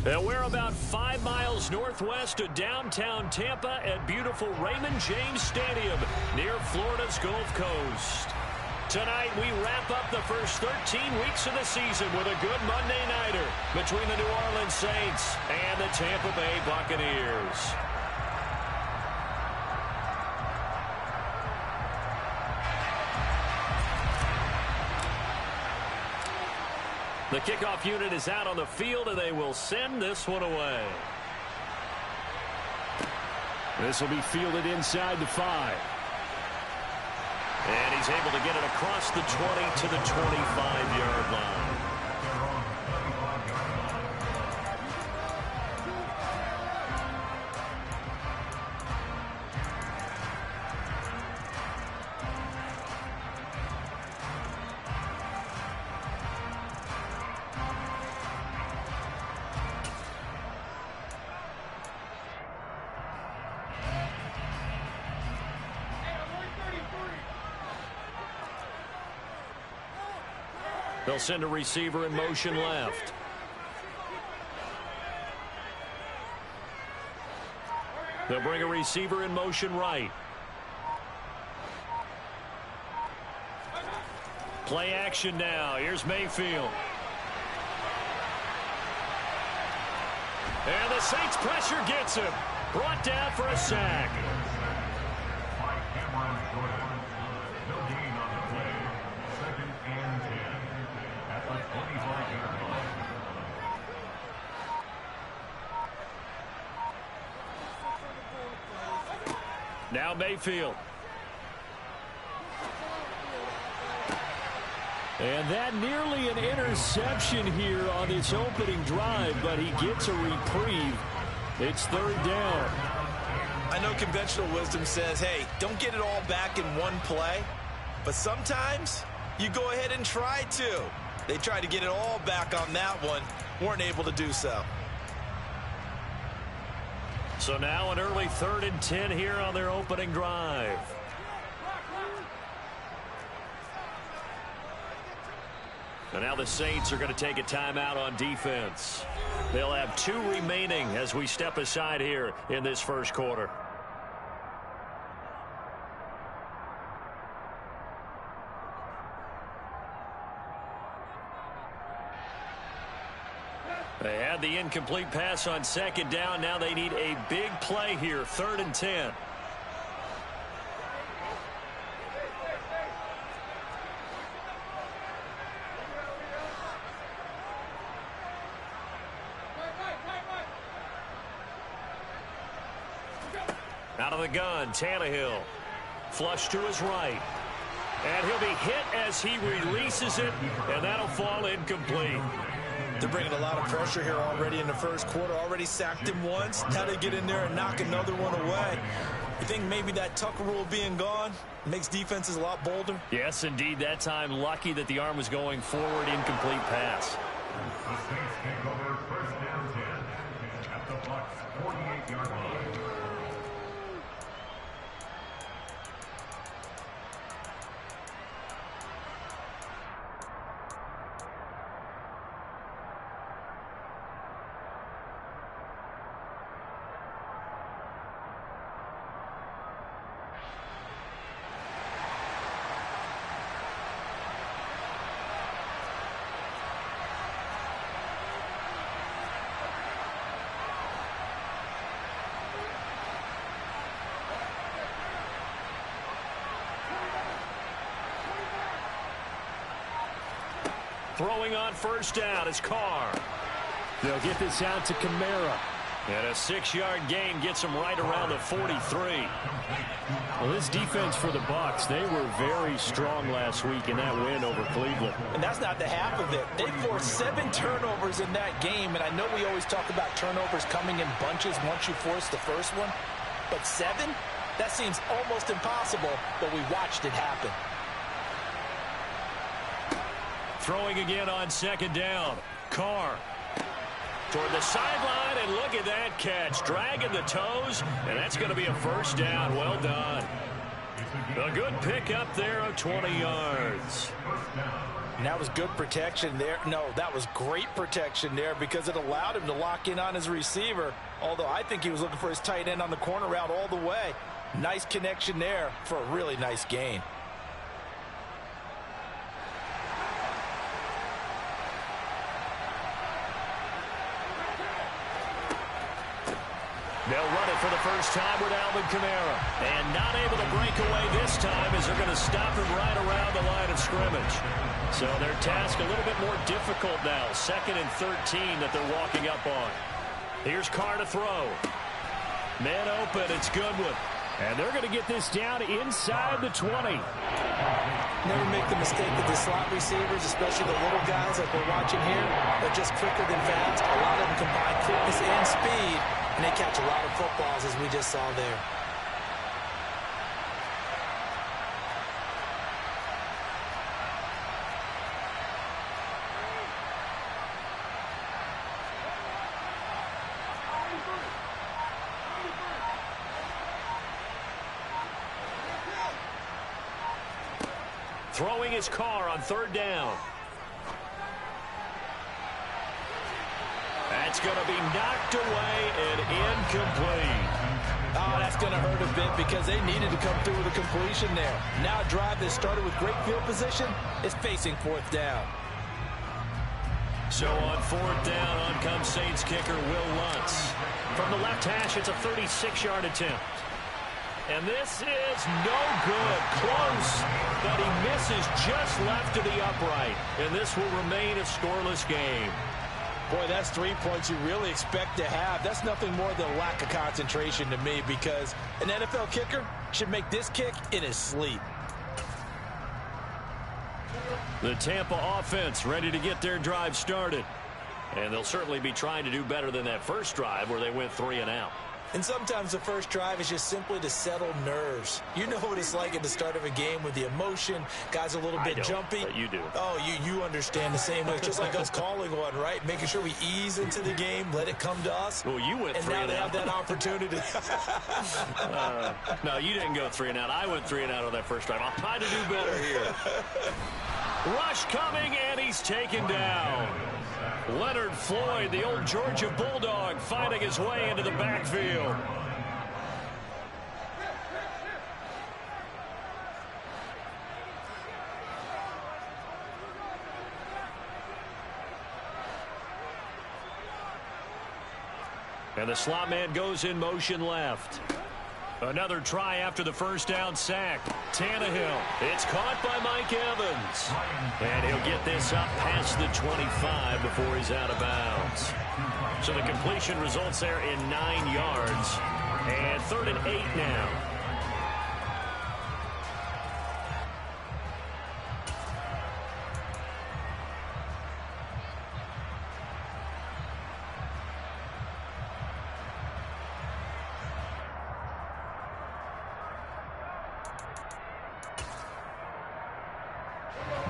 And we're about 5 miles northwest of downtown Tampa at beautiful Raymond James Stadium near Florida's Gulf Coast. Tonight, we wrap up the first 13 weeks of the season with a good Monday nighter between the New Orleans Saints and the Tampa Bay Buccaneers. The kickoff unit is out on the field, and they will send this one away. This will be fielded inside the 5. And he's able to get it across the 20 to the 25-yard line. They'll send a receiver in motion left. They'll bring a receiver in motion right. Play action now. Here's Mayfield. And the Saints pressure gets him. Brought down for a sack. Now Mayfield. And that nearly an interception here on this opening drive, but he gets a reprieve. It's third down. I know conventional wisdom says, hey, don't get it all back in one play. But sometimes you go ahead and try to. They tried to get it all back on that one. Weren't able to do so. So now an early 3rd and 10 here on their opening drive. And now the Saints are going to take a timeout on defense. They'll have 2 remaining as we step aside here in this first quarter. They had the incomplete pass on 2nd down. Now they need a big play here, 3rd and 10. Out of the gun, Tannehill. Flush to his right. And he'll be hit as he releases it, and that'll fall incomplete. They're bringing a lot of pressure here already in the first quarter. Already sacked him once. Now they get in there and knock another one away. You think maybe that Tucker rule being gone makes defenses a lot bolder? Yes, indeed. That time, lucky that the arm was going forward. Incomplete pass. The Saints take over 1st down 10 at the bucs 48-yard line. Throwing on 1st down is Carr. They'll get this out to Kamara. And a 6-yard gain gets him right around the 43. Well, this defense for the Bucs, they were very strong last week in that win over Cleveland. And that's not the half of it. They forced 7 turnovers in that game, and I know we always talk about turnovers coming in bunches once you force the first one. But 7? That seems almost impossible, but we watched it happen. Throwing again on 2nd down. Carr toward the sideline, and look at that catch. Dragging the toes, and that's going to be a 1st down. Well done. A good pickup there of 20 yards. And that was good protection there. No, that was great protection there because it allowed him to lock in on his receiver. Although I think he was looking for his tight end on the corner route all the way. Nice connection there for a really nice gain. They'll run it for the first time with Alvin Kamara. And not able to break away this time as they're going to stop him right around the line of scrimmage. So their task a little bit more difficult now. 2nd and 13 that they're walking up on. Here's Carr to throw. Man open, it's Goodwin. And they're going to get this down inside the 20. Never make the mistake that the slot receivers, especially the little guys like we're watching here, are just quicker than fast. A lot of them combine quickness and speed, and they catch a lot of footballs as we just saw there. Throwing his Carr on 3rd down. That's going to be knocked away and incomplete. Oh, that's going to hurt a bit because they needed to come through with a completion there. Now a drive that started with great field position is facing 4th down. So on 4th down, on comes Saints kicker Will Lutz. From the left hash, it's a 36-yard attempt. And this is no good. Close, but he misses just left to the upright. And this will remain a scoreless game. Boy, that's 3 points you really expect to have. That's nothing more than a lack of concentration to me because an NFL kicker should make this kick in his sleep. The Tampa offense ready to get their drive started. And they'll certainly be trying to do better than that first drive where they went 3 and out. And sometimes the first drive is just simply to settle nerves. You know what it's like at the start of a game with the emotion. Guys are a little bit jumpy. But you do. Oh, you understand the same way. It's just like us calling one, right? Making sure we ease into the game, let it come to us. Well, you went 3 and out. And now they have that opportunity. No, you didn't go 3 and out. I went 3 and out on that first drive. I'll try to do better here. Rush coming, and he's taken down. Leonard Floyd, the old Georgia Bulldog, fighting his way into the backfield. And the slot man goes in motion left. Another try after the first down sack. Tannehill. It's caught by Mike Evans. And he'll get this up past the 25 before he's out of bounds. So the completion results there in 9 yards. And 3rd and 8 now.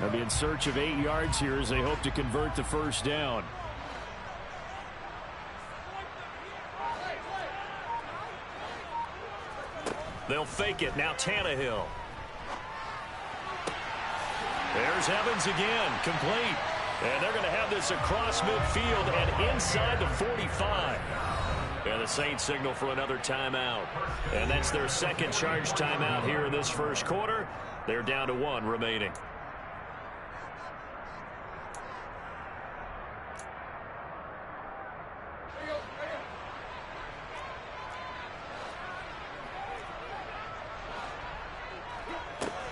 They'll be in search of 8 yards here as they hope to convert the first down. They'll fake it. Now Tannehill. There's Evans again. Complete. And they're going to have this across midfield and inside the 45. And the Saints signal for another timeout. And that's their second charge timeout here in this first quarter. They're down to 1 remaining.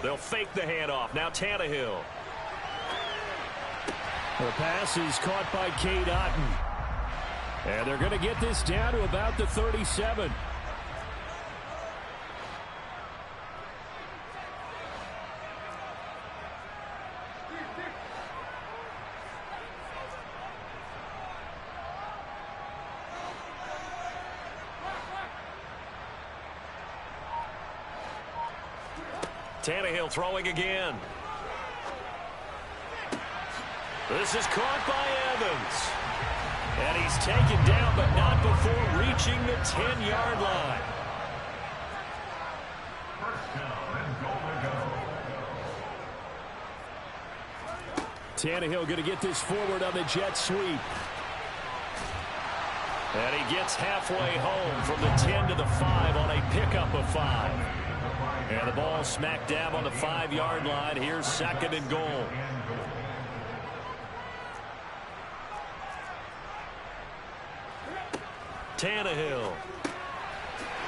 They'll fake the handoff. Now Tannehill. The pass is caught by Cade Otton. And they're going to get this down to about the 37. Tannehill throwing again. This is caught by Evans. And he's taken down, but not before reaching the 10-yard line. First down and goal. Tannehill going to get this forward on the jet sweep. And he gets halfway home from the 10 to the 5 on a pickup of 5. And the ball smack dab on the 5-yard line. Here's 2nd and goal. Tannehill.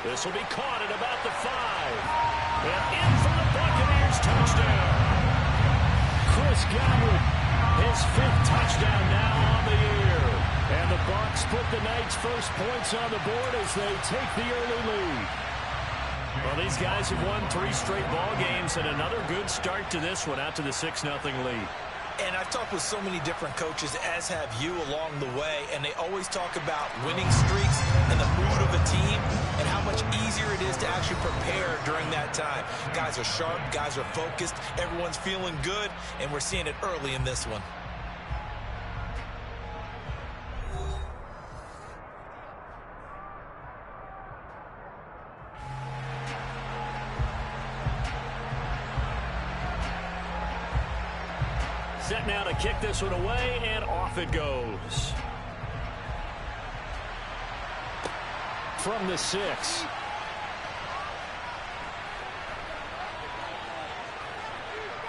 This will be caught at about the 5. And in for the Buccaneers touchdown. Chris Godwin, his 5th touchdown now on the year. And the Bucs put the night's first points on the board as they take the early lead. Well, these guys have won 3 straight ball games and another good start to this one out to the 6-0 lead. And I've talked with so many different coaches, as have you along the way, and they always talk about winning streaks and the mood of a team and how much easier it is to actually prepare during that time. Guys are sharp, guys are focused, everyone's feeling good, and we're seeing it early in this one. Set now to kick this one away, and off it goes. From the 6.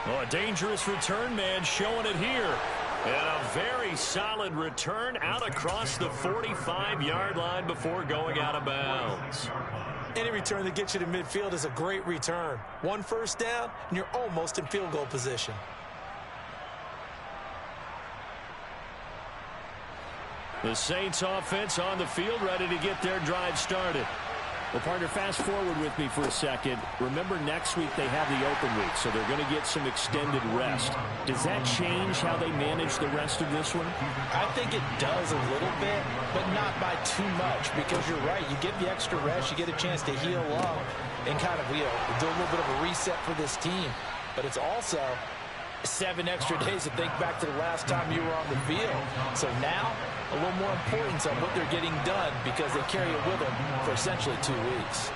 Oh, a dangerous return man showing it here. And a very solid return out across the 45-yard line before going out of bounds. Any return that gets you to midfield is a great return. 1 first down, and you're almost in field goal position. The Saints offense on the field, ready to get their drive started. Well, partner, fast forward with me for a second. Remember, next week they have the open week, so they're going to get some extended rest. Does that change how they manage the rest of this one? I think it does a little bit, but not by too much, because you're right. You get the extra rest, you get a chance to heal up and kind of do a little bit of a reset for this team. But it's also 7 extra days to think back to the last time you were on the field. So now, a little more importance on what they're getting done because they carry it with them for essentially 2 weeks.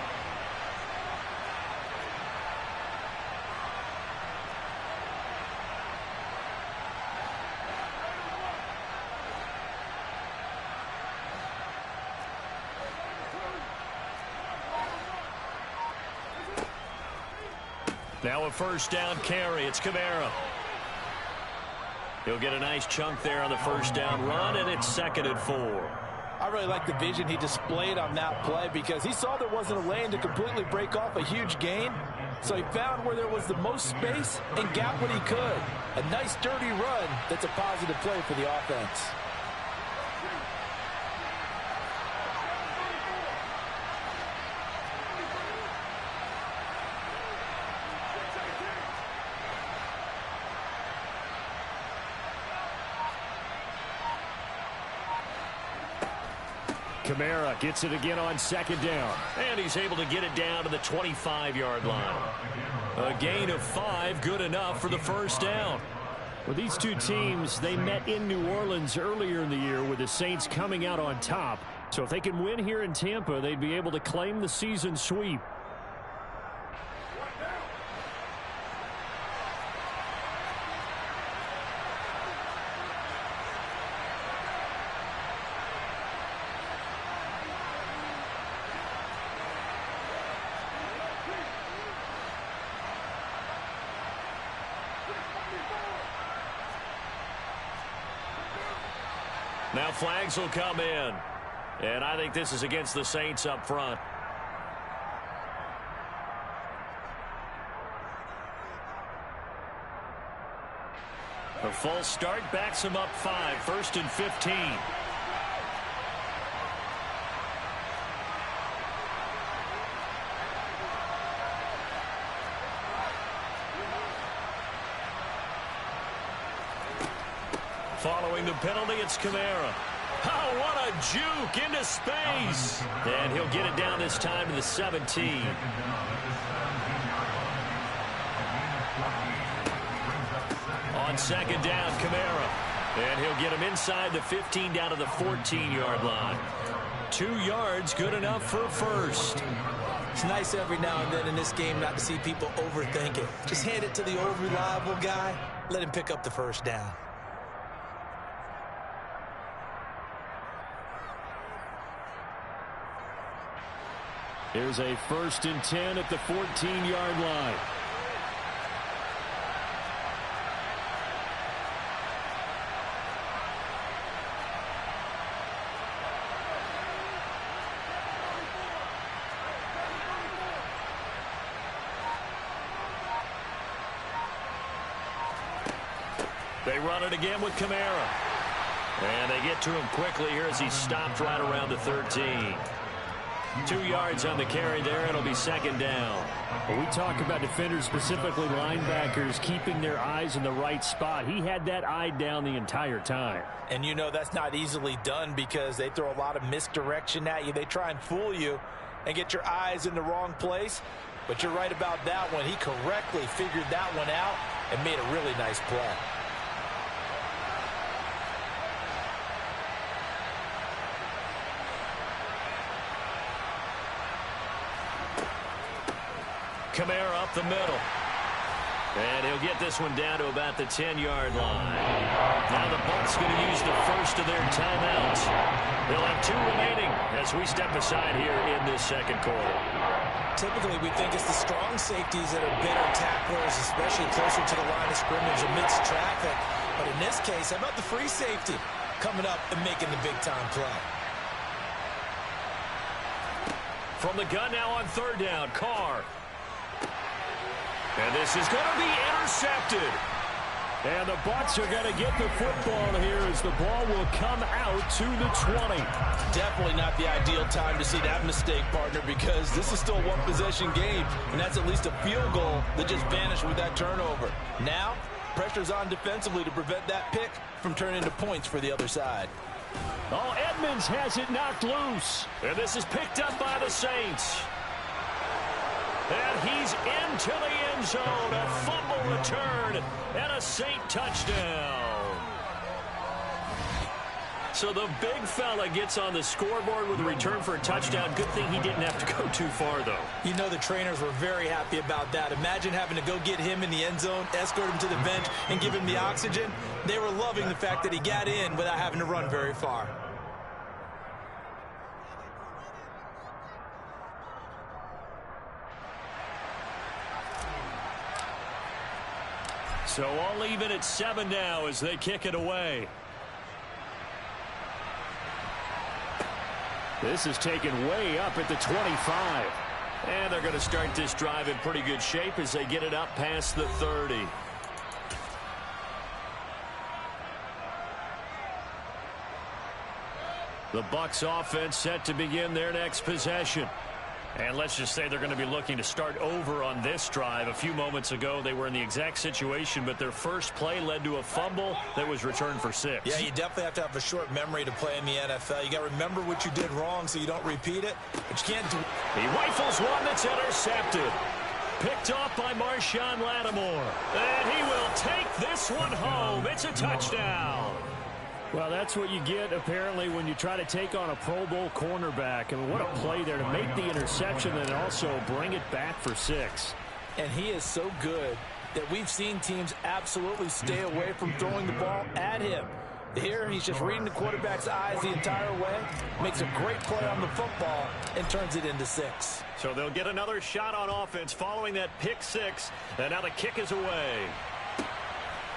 Now a first down carry. It's Kamara. He'll get a nice chunk there on the first down run, and it's 2nd and 4. I really like the vision he displayed on that play because he saw there wasn't a lane to completely break off a huge gain. So he found where there was the most space and got what he could. A nice dirty run that's a positive play for the offense. Kamara gets it again on 2nd down. And he's able to get it down to the 25-yard line. A gain of 5, good enough for the first down. Well, these two teams, they met in New Orleans earlier in the year with the Saints coming out on top. So if they can win here in Tampa, they'd be able to claim the season sweep. Now flags will come in. And I think this is against the Saints up front. A false start backs him up 5. 1st and 15. Following the penalty, it's Kamara. Oh, what a juke into space. And he'll get it down this time to the 17. On 2nd down, Kamara. And he'll get him inside the 15 down to the 14-yard line. 2 yards, good enough for a first. It's nice every now and then in this game not to see people overthink it. Just hand it to the old reliable guy. Let him pick up the first down. Here's a 1st and 10 at the 14-yard line. They run it again with Kamara. And they get to him quickly here as he's stopped right around the 13. 2 yards on the carry there. It'll be 2nd down. When we talk about defenders, specifically linebackers, keeping their eyes in the right spot, he had that eye down the entire time. And you know that's not easily done because they throw a lot of misdirection at you. They try and fool you and get your eyes in the wrong place. But you're right about that one. He correctly figured that one out and made a really nice play. Kamara up the middle. And he'll get this one down to about the 10-yard line. Now the Bucs going to use the first of their timeouts. They'll have 2 remaining as we step aside here in this 2nd quarter. Typically, we think it's the strong safeties that are better tacklers, especially closer to the line of scrimmage amidst traffic. But in this case, how about the free safety coming up and making the big-time play? From the gun now on 3rd down, Carr. And this is going to be intercepted. And the Bucs are going to get the football here as the ball will come out to the 20. Definitely not the ideal time to see that mistake, partner, because this is still a one-possession game, and that's at least a field goal that just vanished with that turnover. Now, pressure's on defensively to prevent that pick from turning into points for the other side. Oh, Edmonds has it knocked loose. And this is picked up by the Saints. And he's into the end zone. A fumble return and a Saint touchdown. So the big fella gets on the scoreboard with a return for a touchdown. Good thing he didn't have to go too far, though. You know the trainers were very happy about that. Imagine having to go get him in the end zone, escort him to the bench, and give him the oxygen. They were loving the fact that he got in without having to run very far. So all even at 7 now as they kick it away. This is taken way up at the 25. And they're going to start this drive in pretty good shape as they get it up past the 30. The Bucs offense set to begin their next possession. And let's just say they're going to be looking to start over on this drive. A few moments ago, they were in the exact situation, but their first play led to a fumble that was returned for 6. Yeah, you definitely have to have a short memory to play in the NFL. You got to remember what you did wrong so you don't repeat it, but you can't do it. He rifles one that's intercepted. Picked off by Marshawn Lattimore. And he will take this one home. It's a touchdown. Well, that's what you get, apparently, when you try to take on a Pro Bowl cornerback. I mean, what a play there to make the interception and also bring it back for 6. And he is so good that we've seen teams absolutely stay away from throwing the ball at him. Here, he's just reading the quarterback's eyes the entire way, makes a great play on the football, and turns it into 6. So they'll get another shot on offense following that pick 6, and now the kick is away.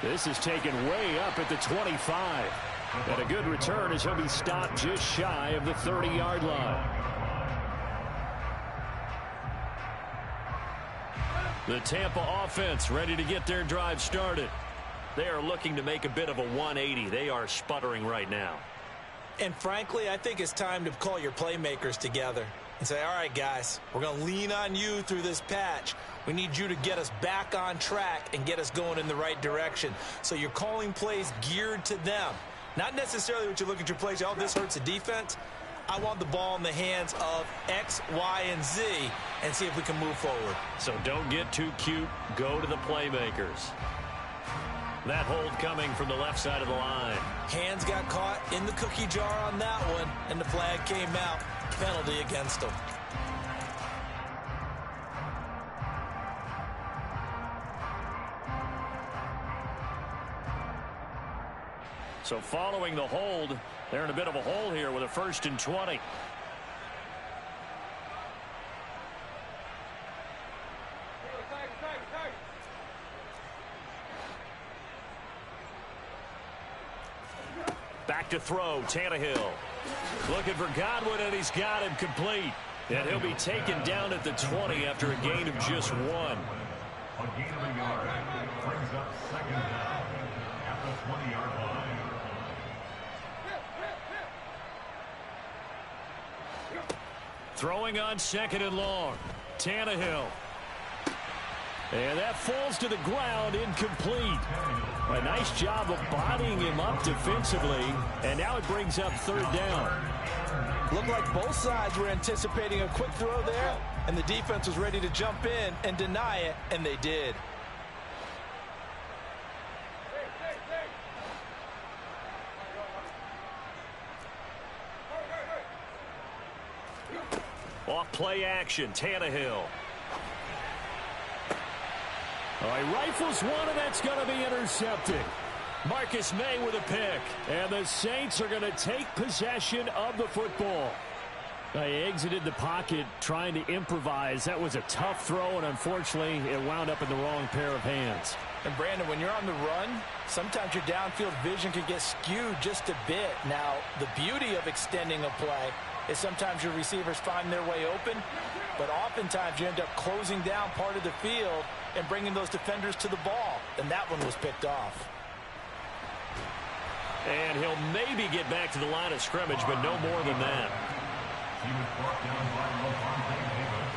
This is taken way up at the 25. And a good return as he'll be stopped just shy of the 30-yard line. The Tampa offense ready to get their drive started. They are looking to make a bit of a 180. They are sputtering right now. And frankly, I think it's time to call your playmakers together and say, all right, guys, we're going to lean on you through this patch. We need you to get us back on track and get us going in the right direction. So you're calling plays geared to them. Not necessarily what you look at your plays, oh, this hurts the defense. I want the ball in the hands of X, Y, and Z and see if we can move forward. So don't get too cute. Go to the playmakers. That hold coming from the left side of the line. Hands got caught in the cookie jar on that one, and the flag came out. Penalty against them. So following the hold, they're in a bit of a hole here with a 1st and 20. to throw, Tannehill. Looking for Godwin, and he's got him complete. And he'll be taken down at the 20 after a gain of just 1. A gain of a yard brings up second down at the 20-yard line. Throwing on 2nd and long. Tannehill. And that falls to the ground, incomplete. A nice job of bodying him up defensively, and now it brings up 3rd down. Looked like both sides were anticipating a quick throw there, and the defense was ready to jump in and deny it, and they did. Off play action, Tannehill. He rifles one, and that's going to be intercepted. Marcus May with a pick, and the Saints are going to take possession of the football. He exited the pocket trying to improvise. That was a tough throw, and unfortunately, it wound up in the wrong pair of hands. And Brandon, when you're on the run, sometimes your downfield vision can get skewed just a bit. Now, the beauty of extending a play is sometimes your receivers find their way open, but oftentimes you end up closing down part of the field and bringing those defenders to the ball, and that one was picked off. And he'll maybe get back to the line of scrimmage, but no more than that. He was brought down by Levante Davis.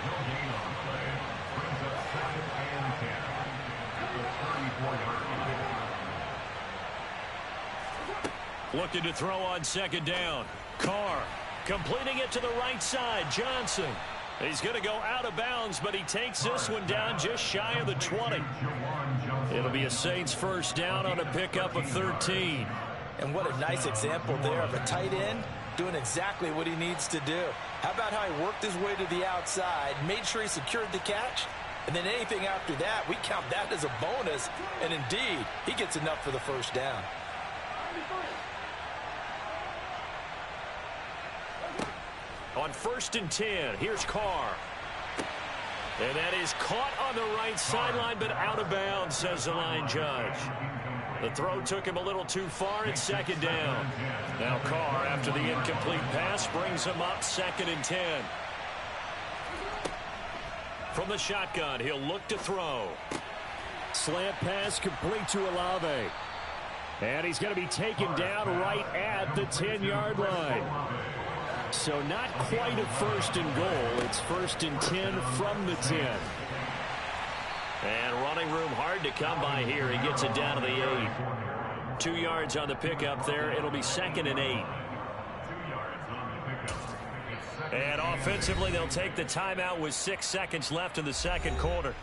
No gain on the play. Brings up 2nd and 10 at the 34-yard line. Looking to throw on 2nd down. Carr completing it to the right side. Johnson. He's going to go out of bounds, but he takes this one down just shy of the 20. It'll be a Saints 1st down on a pickup of 13. And what a nice example there of a tight end doing exactly what he needs to do. How about how he worked his way to the outside, made sure he secured the catch, and then anything after that, we count that as a bonus, and indeed, he gets enough for the 1st down. On 1st and 10, here's Carr. And that is caught on the right sideline, but out of bounds, says the line judge. The throw took him a little too far. It's 2nd down. Now Carr, after the incomplete pass, brings him up 2nd and 10. From the shotgun, he'll look to throw. Slant pass complete to Olave. And he's going to be taken down right at the 10-yard line. So not quite a 1st and goal. It's 1st and 10 from the 10. And running room hard to come by here. He gets it down to the 8. 2 yards on the pickup there. It'll be 2nd and 8. And offensively, they'll take the timeout with 6 seconds left in the 2nd quarter.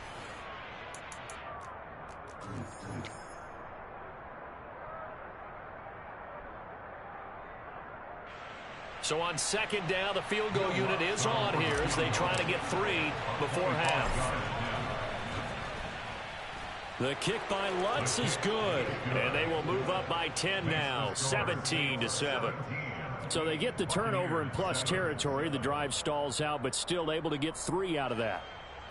So on 2nd down, the field goal unit is on here as they try to get 3 before half. The kick by Lutz is good, and they will move up by 10 now, 17-7. So they get the turnover in plus territory. The drive stalls out, but still able to get 3 out of that.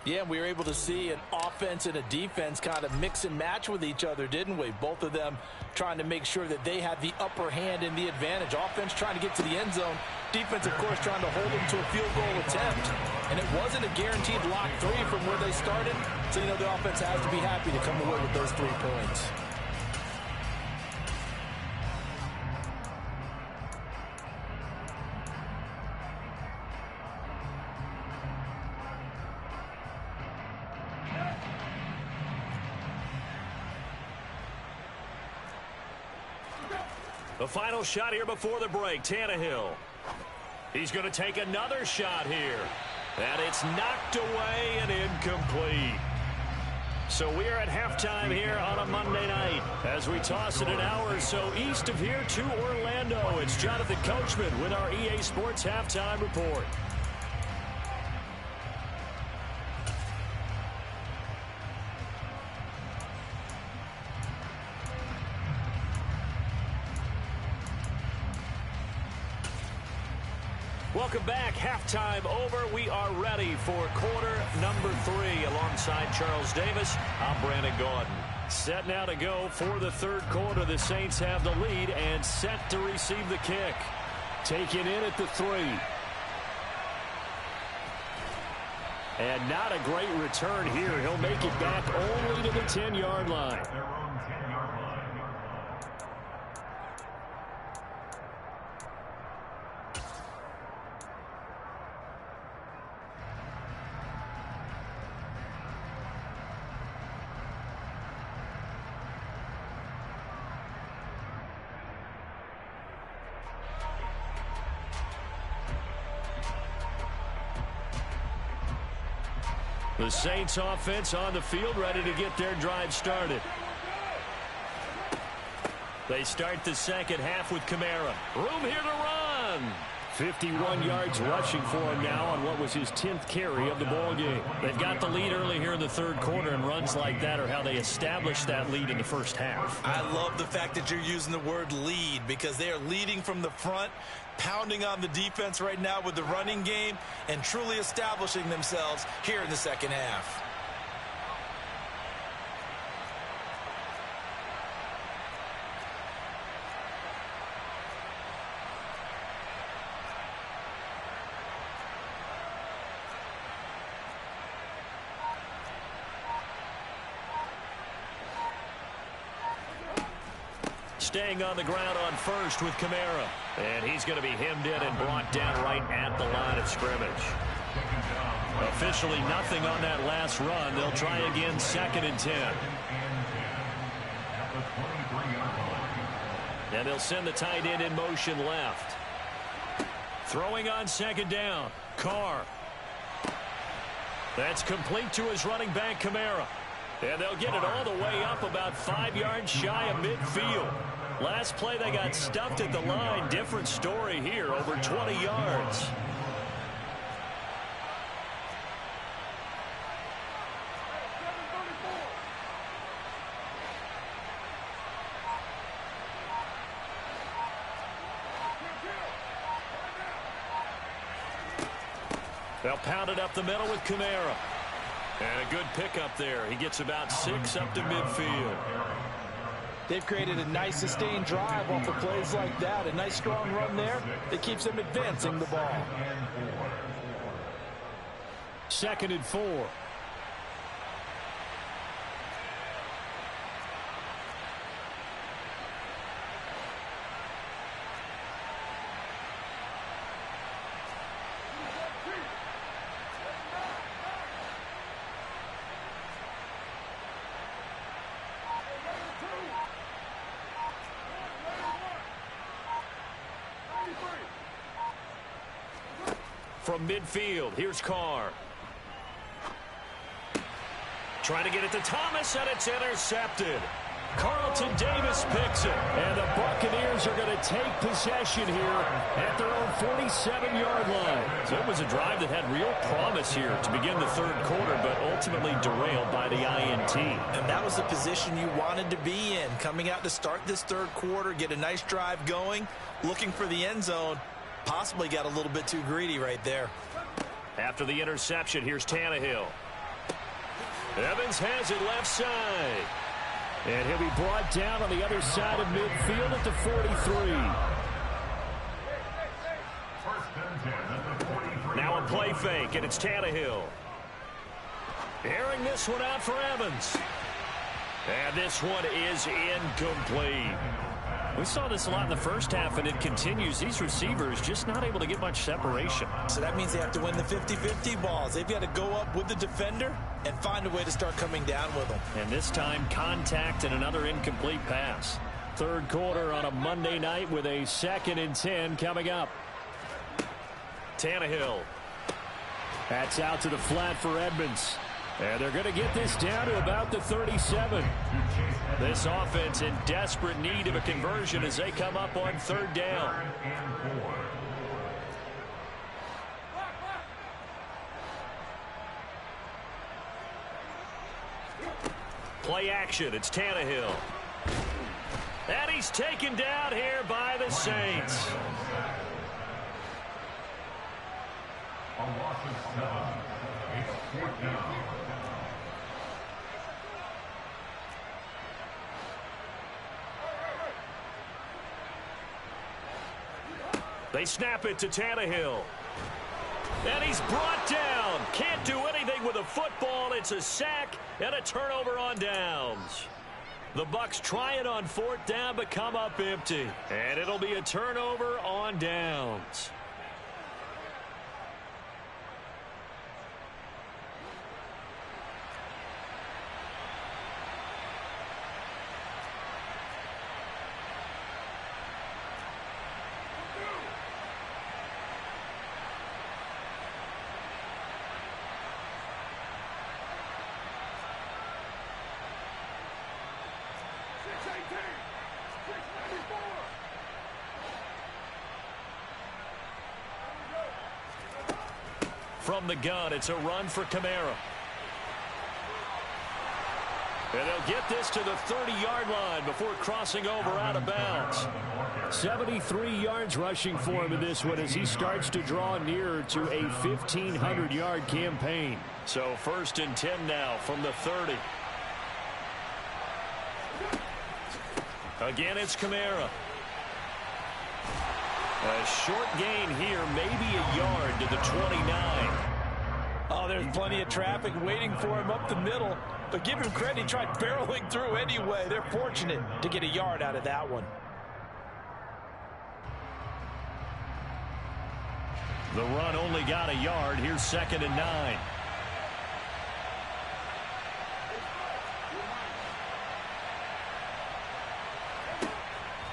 Yeah, we were able to see an offense and a defense kind of mix and match with each other, didn't we? Both of them trying to make sure that they had the upper hand and the advantage. Offense trying to get to the end zone. Defense, of course, trying to hold them to a field goal attempt. And it wasn't a guaranteed lock 3 from where they started. So, you know, the offense has to be happy to come away with those 3 points. The final shot here before the break, Tannehill. He's going to take another shot here. And it's knocked away and incomplete. So we are at halftime here on a Monday night as we toss it an hour or so east of here to Orlando. It's Jonathan Coachman with our EA Sports Halftime Report. Welcome back. Halftime over. We are ready for quarter number 3 alongside Charles Davis. I'm Brandon Gaudin. Set now to go for the third quarter. The Saints have the lead and set to receive the kick. Taken in at the 3. And not a great return here. He'll make it back only to the 10-yard line. The Saints offense on the field, ready to get their drive started. They start the second half with Kamara. Room here to run. 51 yards rushing for him now on what was his 10th carry of the ball game. They've got the lead early here in the third quarter, and runs like that are how they established that lead in the first half. I love the fact that you're using the word lead, because they are leading from the front, pounding on the defense right now with the running game, and truly establishing themselves here in the second half. Staying on the ground on first with Kamara. And he's going to be hemmed in and brought down right at the line of scrimmage. Officially nothing on that last run. They'll try again, 2nd and 10. And they'll send the tight end in motion left. Throwing on 2nd down. Carr. That's complete to his running back, Kamara. And they'll get it all the way up about 5 yards shy of midfield. Last play they got stuffed at the line. Different story here, over 20 yards. They'll pound it up the middle with Kamara. And a good pickup there. He gets about 6 up to midfield. They've created a nice sustained drive off of plays like that. A nice strong run there that keeps them advancing the ball. 2nd and 4. From midfield, here's Carr. Trying to get it to Thomas, and it's intercepted. Carlton Davis picks it, and the Buccaneers are going to take possession here at their own 47-yard line. So it was a drive that had real promise here to begin the third quarter, but ultimately derailed by the INT. And that was the position you wanted to be in, coming out to start this third quarter, get a nice drive going, looking for the end zone. Possibly got a little bit too greedy right there. After the interception, here's Tannehill. Evans has it left side. And he'll be brought down on the other side of midfield at the 43. Now a play fake, and it's Tannehill. Airing this one out for Evans. And this one is incomplete. We saw this a lot in the first half, and it continues. These receivers just not able to get much separation. So that means they have to win the 50-50 balls. They've got to go up with the defender and find a way to start coming down with them. And this time, contact and another incomplete pass. Third quarter on a Monday night with a 2nd and 10 coming up. Tannehill. That's out to the flat for Edmonds. And they're going to get this down to about the 37. This offense in desperate need of a conversion as they come up on 3rd down. Play action. It's Tannehill. And he's taken down here by the Saints. A loss of 7. It's 4th down. They snap it to Tannehill. And he's brought down. Can't do anything with a football. It's a sack and a turnover on downs. The Bucs try it on 4th down, but come up empty. And it'll be a turnover on downs. From the gun, it's a run for Kamara. And they'll get this to the 30-yard line before crossing over out of bounds. 73 yards rushing for him in this one as he starts to draw nearer to a 1,500-yard campaign. So 1st and 10 now from the 30. Again, it's Kamara. A short gain here, maybe a yard to the 29. Oh, there's plenty of traffic waiting for him up the middle. But give him credit, he tried barreling through anyway. They're fortunate to get a yard out of that one. The run only got a yard. Here's 2nd and 9.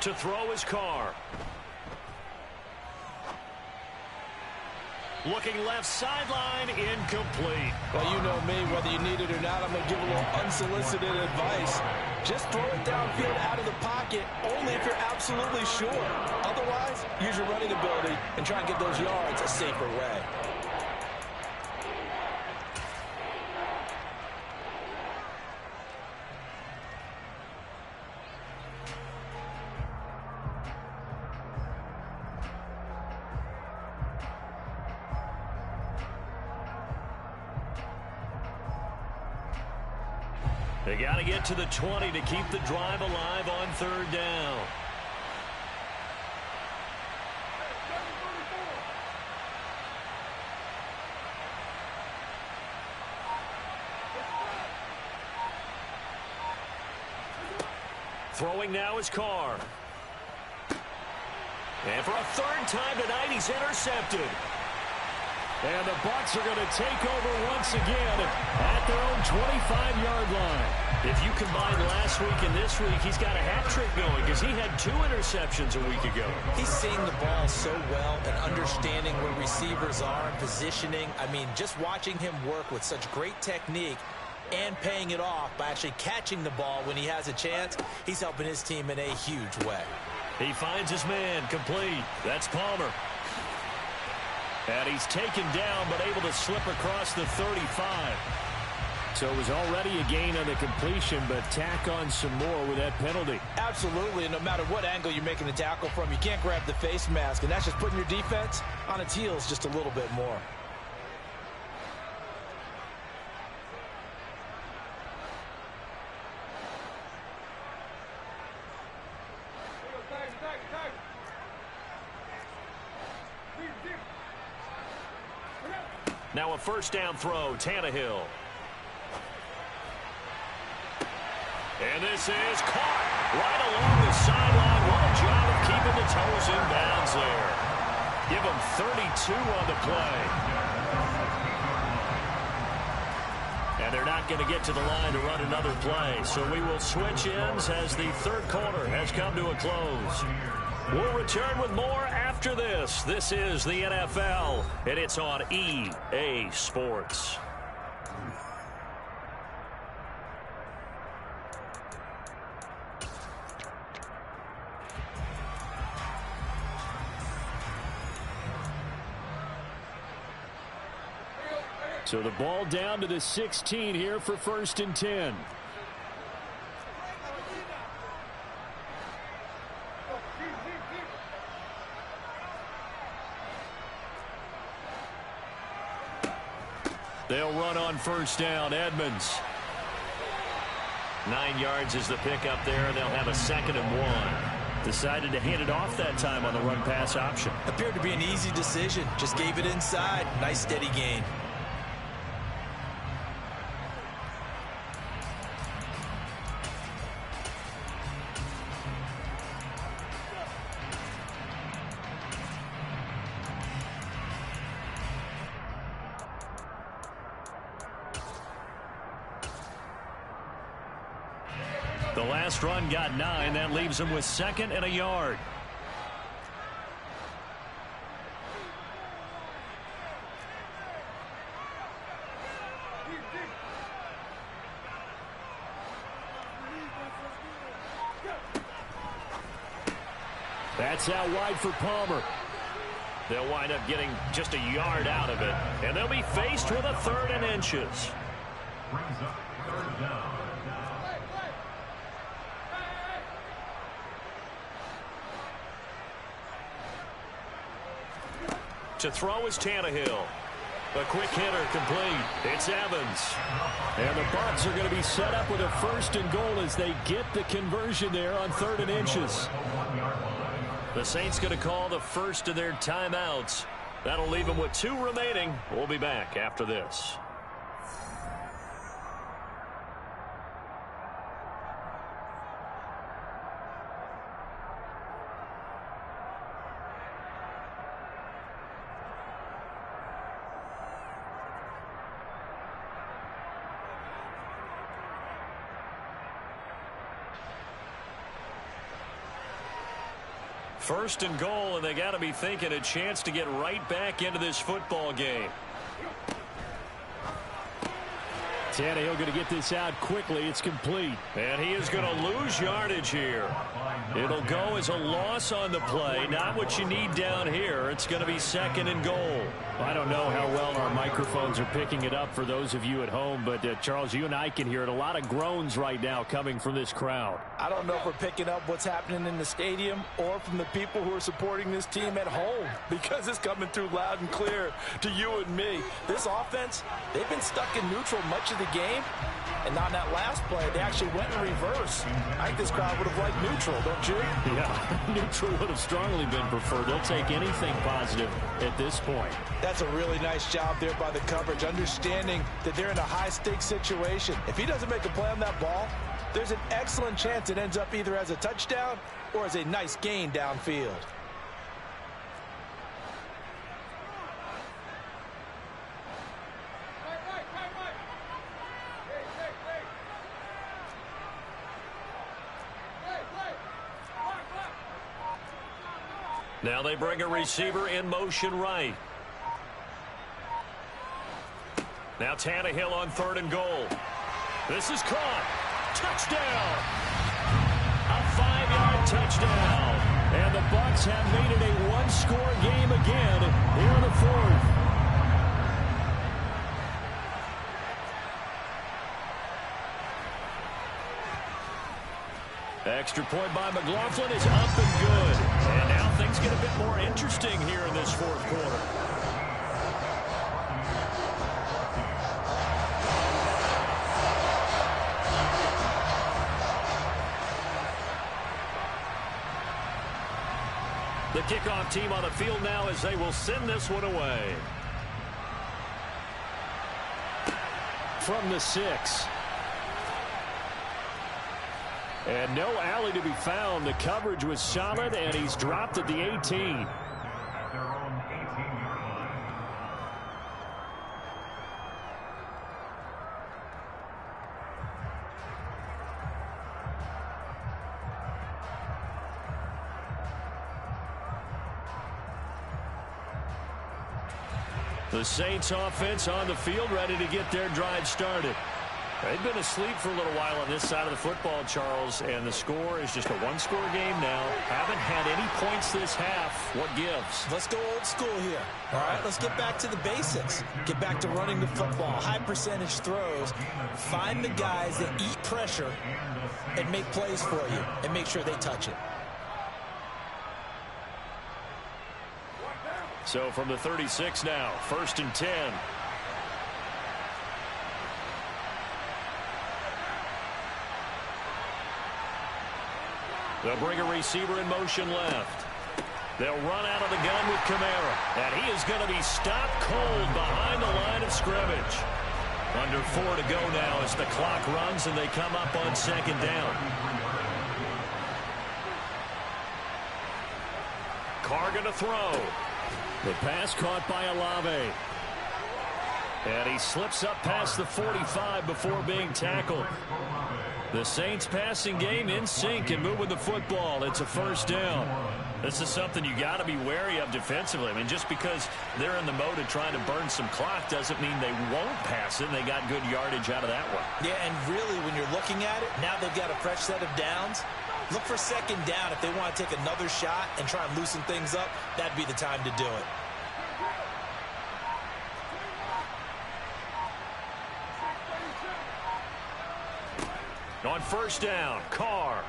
To throw his Carr. Looking left sideline, incomplete. Well, you know me, whether you need it or not, I'm going to give a little unsolicited advice. Just throw it downfield out of the pocket, only if you're absolutely sure. Otherwise, use your running ability and try and get those yards a safer way. They got to get to the 20 to keep the drive alive on 3rd down. Throwing now is Carr. And for a 3rd time tonight, he's intercepted. And the Bucs are going to take over once again at their own 25-yard line. If you combine last week and this week, he's got a hat trick going because he had 2 interceptions a week ago. He's seeing the ball so well and understanding where receivers are and positioning. I mean, just watching him work with such great technique and paying it off by actually catching the ball when he has a chance, he's helping his team in a huge way. He finds his man complete. That's Palmer. And he's taken down, but able to slip across the 35. So it was already a gain on the completion, but tack on some more with that penalty. Absolutely, and no matter what angle you're making the tackle from, you can't grab the face mask, and that's just putting your defense on its heels just a little bit more. Now a 1st down throw, Tannehill. And this is caught right along the sideline. What a job of keeping the toes in bounds there. Give him 32 on the play. And they're not going to get to the line to run another play. So we will switch ends as the 3rd quarter has come to a close. We'll return with more after this. This is the NFL, and it's on EA Sports. So the ball down to the 16 here for 1st and 10. They'll run on 1st down. Edmonds. 9 yards is the pickup there, and they'll have a 2nd and 1. Decided to hand it off that time on the run-pass option. Appeared to be an easy decision. Just gave it inside. Nice steady gain. The last run got 9. That leaves him with 2nd and a yard. That's out wide for Palmer. They'll wind up getting just a yard out of it. And they'll be faced with a 3rd and inches. Brings up 3rd down. To throw is Tannehill. A quick hitter complete. It's Evans. And the Bucs are going to be set up with a 1st and goal as they get the conversion there on 3rd and inches. The Saints going to call the first of their timeouts. That'll leave them with 2 remaining. We'll be back after this. First and goal, and they got to be thinking a chance to get right back into this football game. Tannehill going to get this out quickly. It's complete. And he is going to lose yardage here. It'll go as a loss on the play. Not what you need down here. It's going to be 2nd and goal. I don't know how well our microphones are picking it up for those of you at home, but Charles, you and I can hear it. A lot of groans right now coming from this crowd. I don't know if we're picking up what's happening in the stadium or from the people who are supporting this team at home, because it's coming through loud and clear to you and me. This offense, they've been stuck in neutral much of the game, and on that last play, they actually went in reverse. I think this crowd would have liked neutral, don't you? Yeah, neutral would have strongly been preferred. They'll take anything positive at this point. That's a really nice job there by the coverage, understanding that they're in a high-stakes situation. If he doesn't make a play on that ball, there's an excellent chance it ends up either as a touchdown or as a nice gain downfield. Now they bring a receiver in motion right. Now Tannehill on 3rd and goal. This is caught. Touchdown. A 5-yard touchdown. And the Bucs have made it a 1-score game again here in the 4th. Extra point by McLaughlin is up and good. And now things get a bit more interesting here in this 4th quarter. The kickoff team on the field now as they will send this one away. From the 6. And no alley to be found. The coverage was solid, and he's dropped at the 18. At their own 18-yard line. The Saints offense on the field, ready to get their drive started. They've been asleep for a little while on this side of the football, Charles, and the score is just a 1-score game now. Haven't had any points this half. What gives? Let's go old school here. All right, let's get back to the basics. Get back to running the football, high percentage throws. Find the guys that eat pressure and make plays for you and make sure they touch it. So from the 36 now, 1st and 10. They'll bring a receiver in motion left. They'll run out of the gun with Kamara. And he is going to be stopped cold behind the line of scrimmage. Under 4 to go now as the clock runs and they come up on second down. Carr going to throw. The pass caught by Olave. And he slips up past the 45 before being tackled. The Saints passing game in sync and moving the football. It's a first down. This is something you got to be wary of defensively. I mean, just because they're in the mode of trying to burn some clock doesn't mean they won't pass it. They got good yardage out of that one. Yeah, and really, when you're looking at it, now they've got a fresh set of downs. Look for second down if they want to take another shot and try and loosen things up. That'd be the time to do it. On first down, Carr.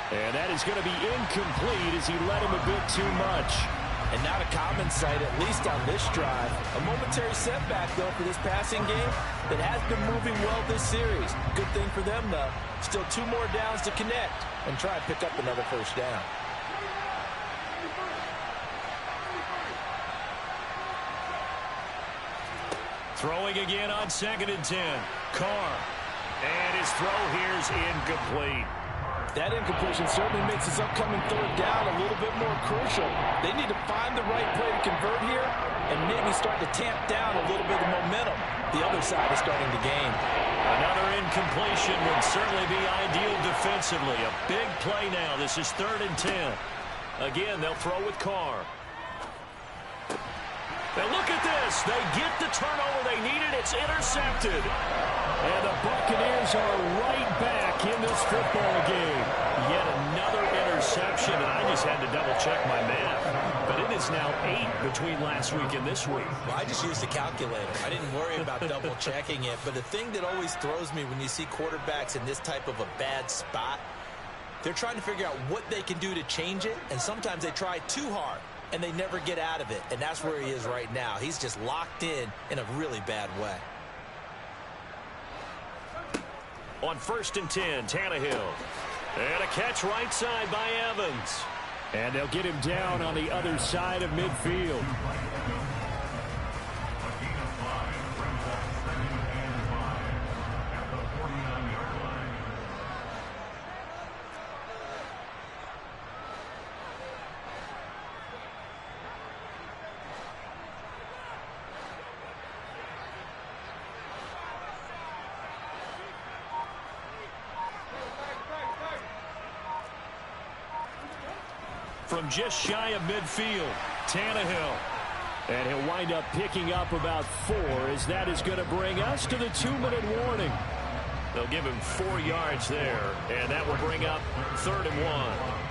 And that is going to be incomplete as he led him a bit too much. And not a common sight, at least on this drive. A momentary setback, though, for this passing game that has been moving well this series. Good thing for them, though. Still 2 more downs to connect and try and pick up another first down. Throwing again on 2nd and 10. Carr. And his throw here is incomplete. That incompletion certainly makes his upcoming third down a little bit more crucial. They need to find the right play to convert here and maybe start to tamp down a little bit of momentum. The other side is starting to gain. Another incompletion would certainly be ideal defensively. A big play now. This is 3rd and 10. Again, they'll throw with Carr. And look at this. They get the turnover they needed. It's intercepted. And the Buccaneers are right back in this football game. Yet another interception, and I just had to double-check my math. But it is now 8 between last week and this week. Well, I just used a calculator. I didn't worry about double-checking it. But the thing that always throws me when you see quarterbacks in this type of a bad spot, they're trying to figure out what they can do to change it, and sometimes they try too hard, and they never get out of it. And that's where he is right now. He's just locked in a really bad way. On 1st and 10, Tannehill. And a catch right side by Evans. And they'll get him down on the other side of midfield. From just shy of midfield, Tannehill. And he'll wind up picking up about 4 as that is going to bring us to the 2-minute warning. They'll give him 4 yards there, and that will bring up 3rd and 1.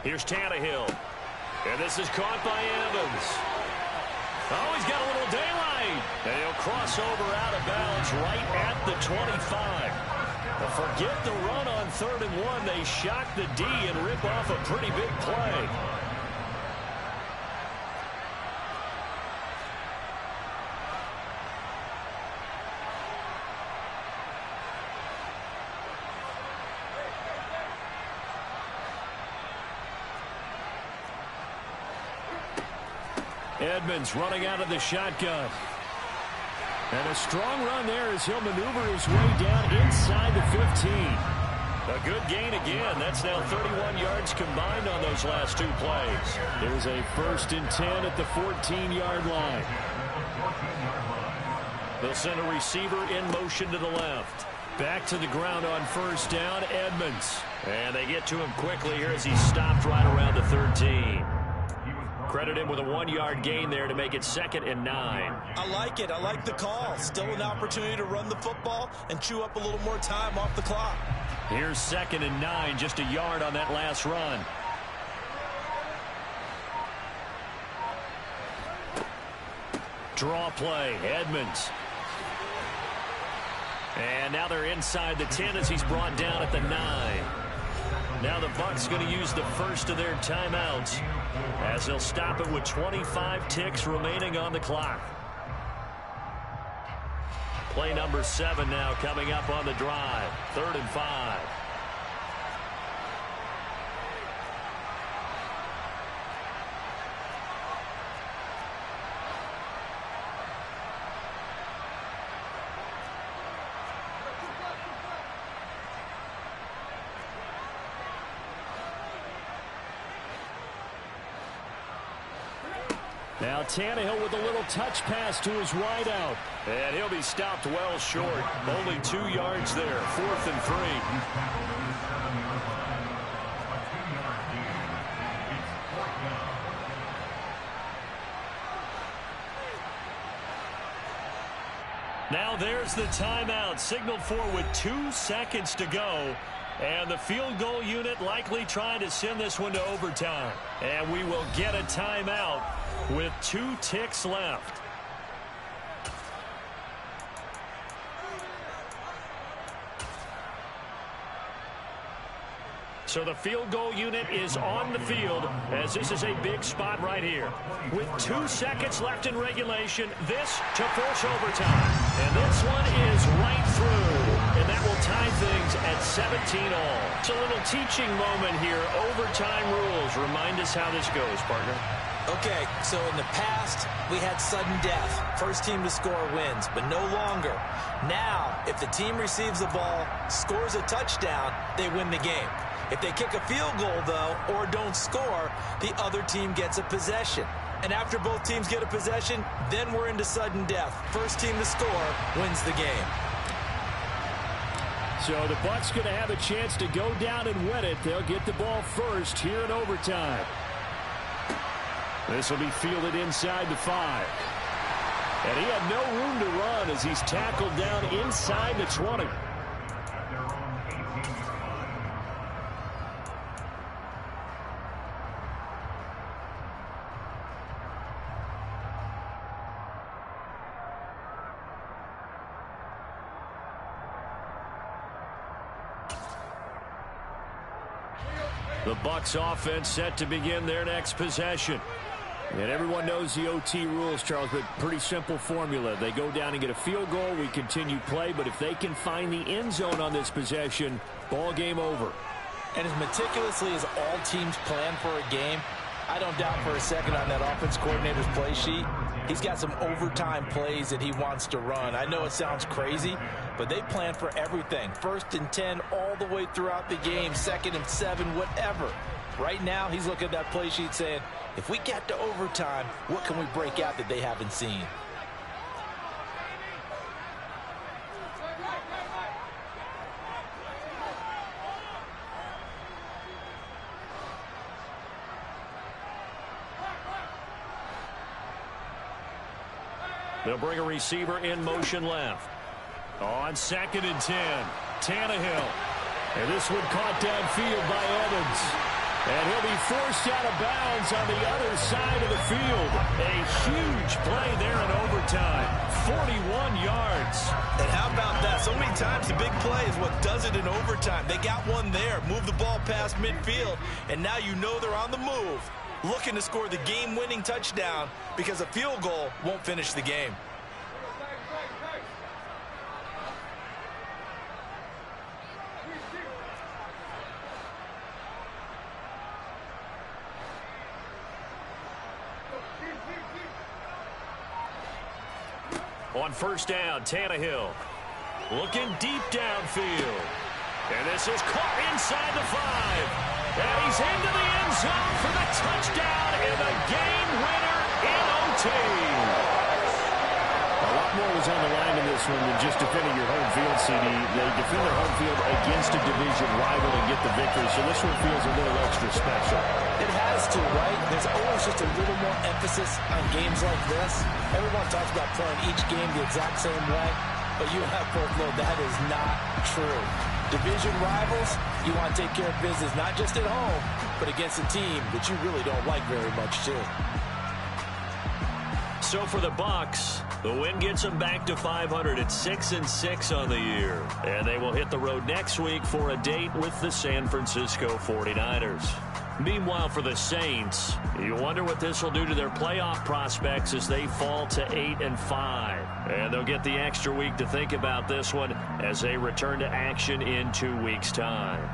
Here's Tannehill. And this is caught by Evans. Oh, he's got a little daylight. And he'll cross over out of bounds right at the 25. But forget the run on 3rd and 1. They shock the D and rip off a pretty big play. Edmonds running out of the shotgun. And a strong run there as he'll maneuver his way down inside the 15. A good gain again. That's now 31 yards combined on those last 2 plays. Here's a 1st and 10 at the 14-yard line. They'll send a receiver in motion to the left. Back to the ground on 1st down, Edmonds. And they get to him quickly here as he's stopped right around the 13. Credit him with a 1-yard gain there to make it 2nd and 9. I like it. I like the call. Still an opportunity to run the football and chew up a little more time off the clock. Here's 2nd and 9, just a yard on that last run. Draw play, Edmonds. And now they're inside the 10 as he's brought down at the 9. Now the Bucs going to use the first of their timeouts as they'll stop it with 25 ticks remaining on the clock. Play number 7 now coming up on the drive. 3rd and 5. Now Tannehill with a little touch pass to his wideout. And he'll be stopped well short. Only 2 yards there. 4th and 3. Now there's the timeout signaled for with 2 seconds to go. And the field goal unit likely trying to send this one to overtime. And we will get a timeout with 2 ticks left. So the field goal unit is on the field as this is a big spot right here. With 2 seconds left in regulation, this to force overtime. And this one is right through. And that will tie things at 17-all. It's a little teaching moment here. Overtime rules. Remind us how this goes, partner. Okay, so in the past, we had sudden death. First team to score wins, but no longer. Now, if the team receives the ball, scores a touchdown, they win the game. If they kick a field goal, though, or don't score, the other team gets a possession. And after both teams get a possession, then we're into sudden death. First team to score wins the game. So the Bucs going to have a chance to go down and win it. They'll get the ball first here in overtime. This will be fielded inside the 5. And he had no room to run as he's tackled down inside the 20. The Bucs offense set to begin their next possession. And everyone knows the OT rules, Charles, but pretty simple formula. They go down and get a field goal, we continue play, but if they can find the end zone on this possession, ball game over. And as meticulously as all teams plan for a game, I don't doubt for a second on that offense coordinator's play sheet, he's got some overtime plays that he wants to run. I know it sounds crazy, but they plan for everything. 1st and 10 all the way throughout the game, 2nd and 7, whatever. Right now, he's looking at that play sheet saying, if we get to overtime, what can we break out that they haven't seen? They'll bring a receiver in motion left. On 2nd and 10, Tannehill. And this one caught downfield by Evans. And he'll be forced out of bounds on the other side of the field. A huge play there in overtime. 41 yards. And how about that? So many times the big play is what does it in overtime. They got one there, move the ball past midfield, and now you know they're on the move, looking to score the game-winning touchdown because a field goal won't finish the game. On 1st down, Tannehill looking deep downfield. And this is caught inside the 5. And he's into the end zone for the touchdown and the game winner in OT. A lot more was on the line in this one than just defending your home field, CD. They defend their home field against a division rival and get the victory, so this one feels a little extra special. It has to, right? There's always just a little more emphasis on games like this. Everyone talks about playing each game the exact same way, but you have both know that is not true. Division rivals, you want to take care of business not just at home, but against a team that you really don't like very much, too. So for the Bucs, the win gets them back to 500 at 6-6 on the year. And they will hit the road next week for a date with the San Francisco 49ers. Meanwhile, for the Saints, you wonder what this will do to their playoff prospects as they fall to 8-5. And they'll get the extra week to think about this one as they return to action in 2 weeks' time.